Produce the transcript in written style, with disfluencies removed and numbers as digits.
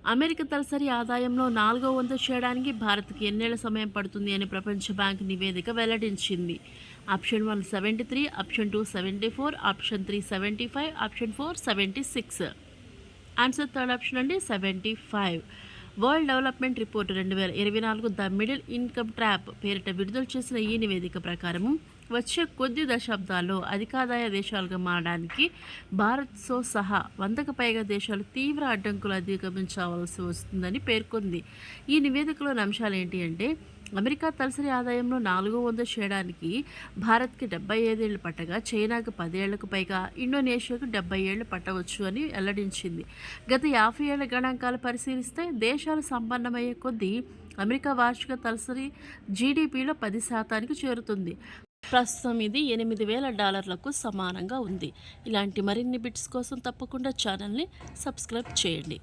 America తలసరి ఆదాయంలో నాలుగో వంతు చేయడానికి భారత్‌కి ఎన్నేళ్ల సమయం పడుతుంది అని ప్రపంచ బ్యాంక్ నివేదిక వెల్లడించింది. Option 1 73, option 2 74, option 3 75, option 4 76. Answer third option అండి 75. World development report 2024 the middle income trap పేరిట విడుదల చేసిన ఈ నివేదిక ప్రకారం వచ్చే కొద్ది దశాబ్దాల్లో అధికాదాయ దేశాలుగా మారడానికి భారత్తో సహా 100కు పైగా దేశాలు తీవ్ర అడ్డంకులు అధిగమించవలసి వస్తుందని పేర్కొంది. ఈ నివేదికలోని అంశాలు ఏంటి అంటే, అమెరికా తలసరి ఆదాయంలో నాలుగో వంతు చేయడానికి భారత్కి 75 ఏళ్లు పట్టగా, చైనాకు 10 ఏళ్లకు పైగా, ఇండోనేషియాకు 70 ఏళ్లు పట్టవచ్చు అని వెల్లడించింది. గత 50 ఏళ్ల గణాంకాలు పరిశీలిస్తే దేశాలు సంపన్నమయ్యే కొద్దీ అమెరికా వార్షిక తలసరి జీడీపీలో 10% చేరుతుంది. ప్రస్తుతం ఇది $8,000కు సమానంగా ఉంది. ఇలాంటి మరిన్ని బిట్స్ కోసం తప్పకుండా ఛానల్ని సబ్స్క్రైబ్ చేయండి.